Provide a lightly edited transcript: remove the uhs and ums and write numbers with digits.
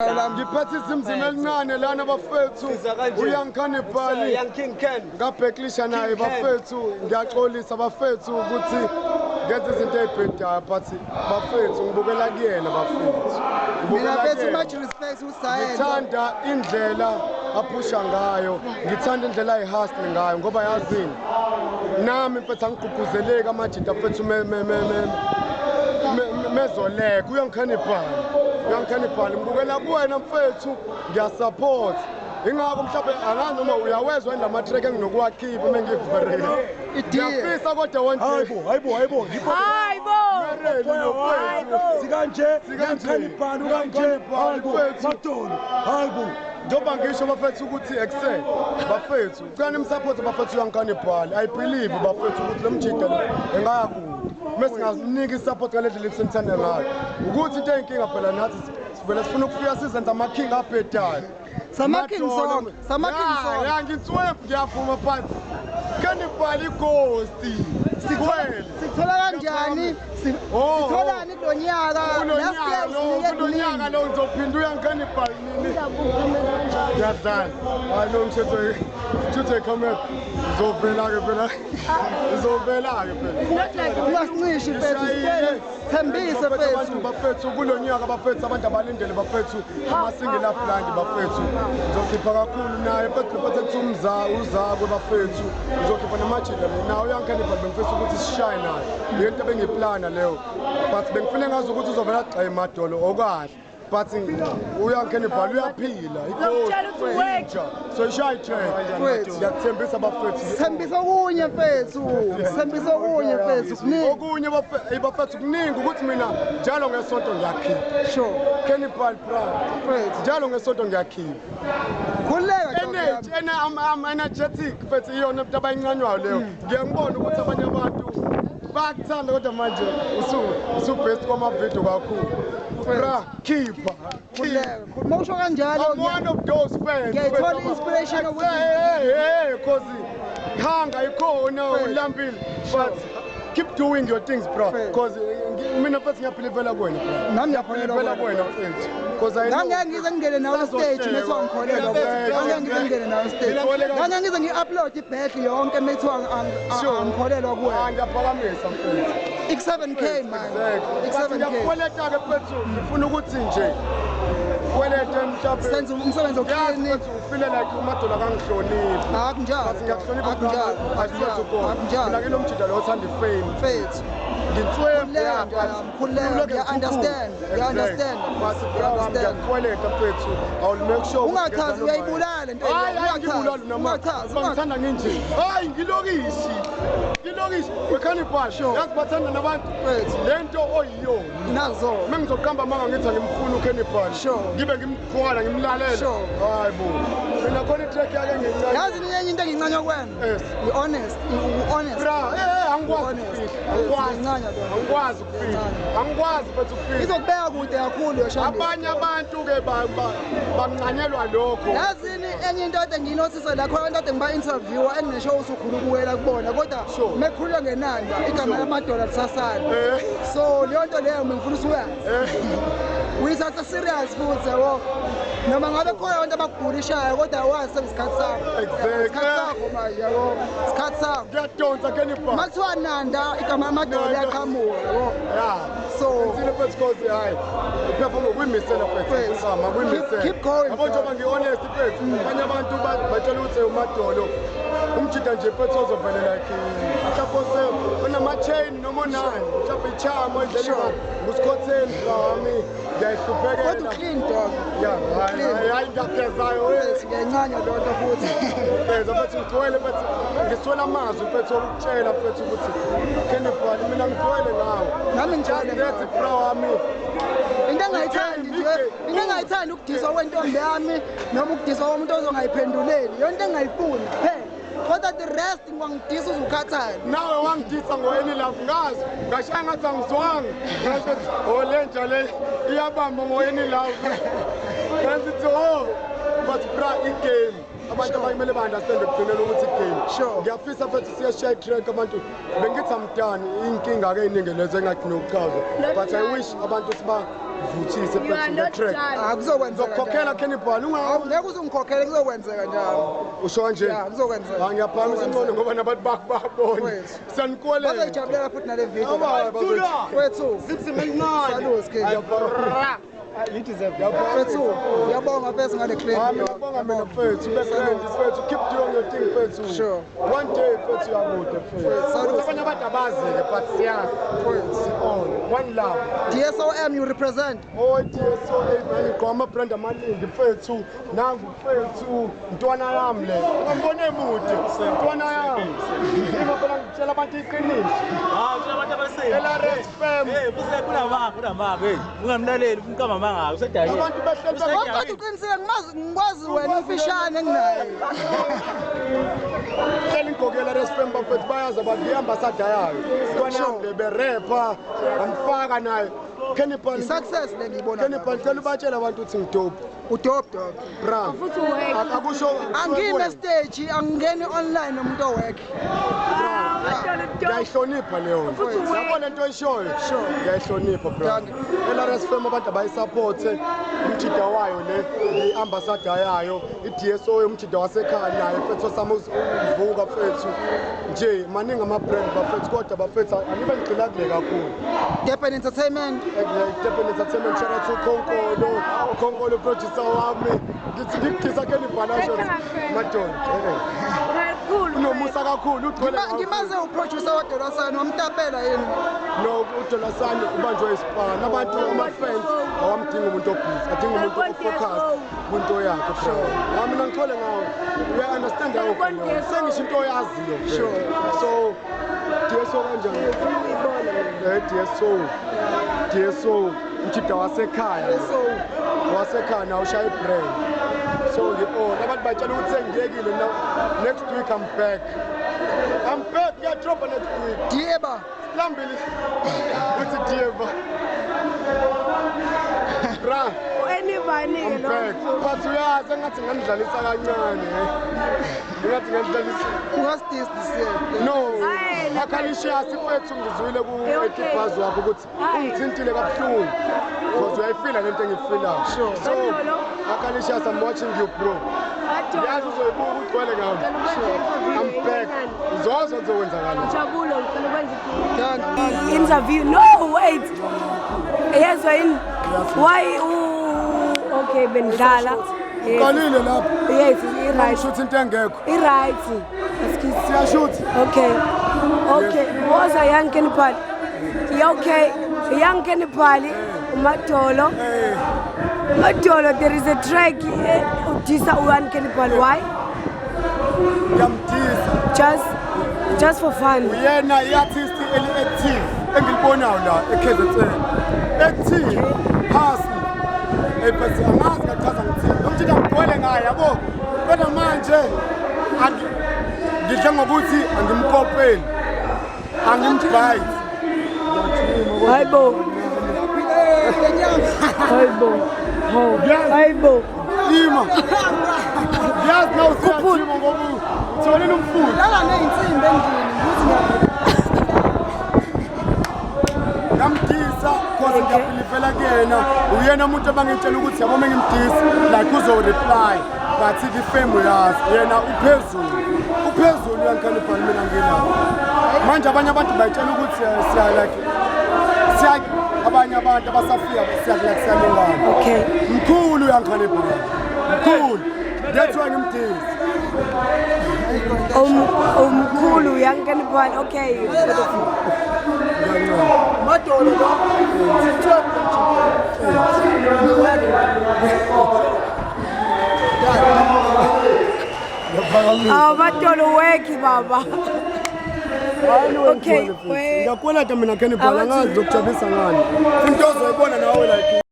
Ngiphethe izimzimba elincane lana bafethu uyangikanibhali ngabheklisha naye bafethu ngiyaxolisa bafethu ukuthi ngenze izinto ezibhedayo but bafethu ngibukela kuyena bafethu mina bethi much respect uSayenda ngithanda indlela aphusha ngayo ngithanda indlela ayihustle ngayo ngoba yazini nami mfethu angigqugquzeleki amajita fethu mezoleka uyangikanibhali ngibukela kuwena mfethu ngiyasupport ingakho mhlawumbe angazi noma uyawezwa indaba track enginokuwakhipha mengiverele ngiyafisa kodwa one day hayibo sikanje sikanibhali kanje hayibo njengoba ngisho bafethu ukuthi excel bafethu cela nimsupport bafethu uyangikanibhali I believe bafethu ukuthi lo mjida engaya kude mesingazinika isupport ngale ndlela esenithanda ngayo ukuthi into eyinkinga phela nathi sivele sifuna ukufika sizenza amaking abhedayo samaking song ngitswephu ngiyavuma but kanibhali ighosti sikuthola kanjani sitholani kulonyaka kulonyaka lo ngizophinda uyangikanibhali nini ngiyazana hayi lo mthetho ekhomeka izovela-ke phela ungasicishi fethu thembise fethu bafethu kulonyaka bafethu abantu abalindele bafethu ama-single aplandi bafethu ngizokhipha kakhulu naye fethu kuthi uzakwe bafethu ngizokhipha namajida nawe uyangikanibhali bengifisa ukuthi sishaye naye yento ebengiyiplana leyo but bengifune ngazi ukuthi uzovela agxaye madolo okahle but uyangikanibhali uyaphila so ishaye track ngiyakuthembisa bafethu thembisa okunye fethu okunye bafethu kuningi ukuthi mina njalo ngesonto ngiyakhipha sure kanibhali pride njalo ngesonto ngiyakhipha khuleka energetic fethu iyona into abayincanywayo leyo ngiyangibona ukuthi abanye abantu bakuthanda kodwa manje usubest kwamavidiyo kakhulu khipha mawusho kanjalo I'm one of those fans ngiyayithola inspiration because hanga ikhona ulambile but keep doing your things bro because mina mfethu ngiyabhilivela kuwena bro nami ngiyabhilivela kuwena mfethu because I know ngize ngingene nawe stage mase wangikholela ngize ngingene nawe stage ngize ngi-upload ibhedli yonke mase wangikholelwa kuwena ngiyaphakamisa mfethu X7K man X7K ngiyakweleta-ke mfethu ngifuna ukuthi nje kwelete mhlawumbe senze umsebenzi oqini ufile like umadolo akangihloniphi akunjalo mina kilo mjida lo othanda ifame fethu ngiyakweleta mfethu I'll make sure ungachazi uyayibulala into ngithanda nginje hayi ngilokisi wekanibhali yazi bathanda nabantu lento oyiyona nazo mengizoqamba manga ngithi ngimfuna ukanibhali ngibe ngimkhwala ngimlalela hayi bo mina khona itrack yake ngincane yazi nenye into engincanywa kwena honest angikwazi futhi ukufika izokubeka kude kakhulu yoshamba abanye abantu-ke bancanyelwa lokho yazini enye into ade ngiyinothisa lakho abantu ade ngiba-interviewa enginesho usukhulu kuwela kubona kodwa mekhululwa ngenanda igama lamadola lisasana so leyo nto leyo ngifuna usuyazi uyithatha serious futhi yabo noma ngabe khona abantu abakugulishayo kodwa awazi seyisikhathi sakho manje yabo isikhathi sakho ngiyadonsa kanibhali mathiwa nanda igama lamadola liyaqhamuka yabo so keep going yabo njengoba ngi-honest fethu abanye abantu batshela ukuthi umadolo umjida nje fethu ozovelela like mhlawumbe unama-chain noma onani mhlawumbe ichamo ngusikhotheni wami ngiyayihluphekela kodwa uclean dog hayi ngiyagezayo ngiyancanya lonto futhi geza fethu ngiswele amazwi fethu okutshela fethu ukuthi kanibhali mina ngigcwele ngawo nami ngijalethi bra wami into engayithandi ukudiswa kwentombi yami noma ukudiswa komuntu ozongayiphenduleli yonto engayifuni phela kodwa the rest ngwangidisa uzukhathana nawe wangidisa ngo-any love ngazi ngashaya ngathi angizwanga ngathi lentsha le iyabamba ngo-any love ngazithi but bra igame abantu abayimele ba-understand ekugcineni ukuthi igame ngiyafisa futhi siye-share track abantu bengithi amdani inkinga-ke ey'ningi lezo engagcina ukuchaza but I wish abantu sibavuthise futhi nge-track ngizokukhokhela Cannibal ngeke uze ngikhokhele kuzokwenzeka njalo usho kanje kuzokwenzeka ngiyaphakamisa ingqondo ngoba nabantu babone siyanikoleka bazoyijabulela futhi nale video wethu Fethu, ngiyabonga mfethu ngale claim. Ngiyabonga mina mfethu, be-friend fethu, keep doing your thing fethu. Sure. One day fethu uyakude fethu. Abanye abantu abazi-ke but siyazi fethu. One love. DSOM you represent? Oh DSOM ngigqoka ama-brand amaningi fethu. Nangu fethu, ntwana yami le. Ungambone emude, ntwana yami. Yima phela ngitshela abantu iqiniso. Ngitshela abantu abasele. LRS fam. Buse kunamanga, ungamlaleli umkama abantu bahleli Kodwa uqinisile ngikwazi wena imfishane enginayo. Hleli ngigokela resfem bafethu bayazi abantu i-ambassador yayo. Kwanambe berapper, amfaka naye. Cannibal Success le ngiyibona. Cannibal cela ubatshela abantu ukuthi ngidope. Udope. Bra. Akusho angine stage angingeni online nomuntu owekhe. Ngiyayihlonipha leyo nto. Yabona into oyishoyo? Ngiyayihlonipha bra. LRS fam abantu abayisupporte umjida wayo le i-ambassador yayo i-DSO umjida wasekhaya nayo fethu sama uvuka fethu nje maningi ama-brand bafethu kodwa bafethu angibe ngigxila kule kakhulu. Depen Entertainment. Depen Entertainment shout out to Khonkolo producer wami ngithi ngikukisa Cannibal asho madodana. Unomusa kakhulu ugcwele ngimaze uproducer waDolasani wamtapela yini no uDolasani ubanjwe isipana abantu ama-fans awamdinga umuntu obhizi adinga umuntu ofocus kwinto yakhe bro mina ngithole ngawo uya-understand yawo sengisho into oyaziyo so DSO kanjani DSO umjida wasekhaya nawo ushaya ibrand so abantu batshela ukuthi sengiyekile now next week I'm back ngiyadropa next week Dieba lambili uthi Dieba bra I'm back but uyazi engathi nganidlalisa kancane engathi nganidlalisa ungasidisise no akhalishiyas fethu ngizwile ku-edibhazi wakho ukuthi ungithintile kabuhlungu because uyayifila lento engiyifilayo so akhalishiyas I'm watching you bro yazi uzoyibuka ugcwele ngami I'm back uzozwa kuzokwenzakala interview no wait yes why okay bendlala qalile lapha yes right shoot into engekho right siyashoot okay was a young Cannibal okay young Cannibal Madolo there is a track udisa one Cannibal why ngiyamdisa just for fun uyena i-artist eli-active engilibonayo la eKZN active hasi ebese angazi ngachaza ngithini nomjida ngigcwele ngayo yabo kodwa manje ngidla ngokuthi angimkopeli angimbhayi hayibo ima yazi na usiyajima ngoba utholile umfundi lala neyinsimbi endlini ngamdisa cause ngiyabhilivela kuyena uyena umuntu abangitshela ukuthi yabo mengimdisa like uzo-reply but ifemu yazi yena uphezulu yangiKhaliphani mina ngilapho manje abanye abantu bayitshela ukuthi siya abanye abantu abasafika siyalingana okay mkhulu yangiKhaliphani mkhulu that's why ngimdisa umkhulu young Cannibal okay Madolo Madolo weki baba okay ngiyakweleta mina Cannibal angazi lokujabulisa ngani into ozoyibona nawe like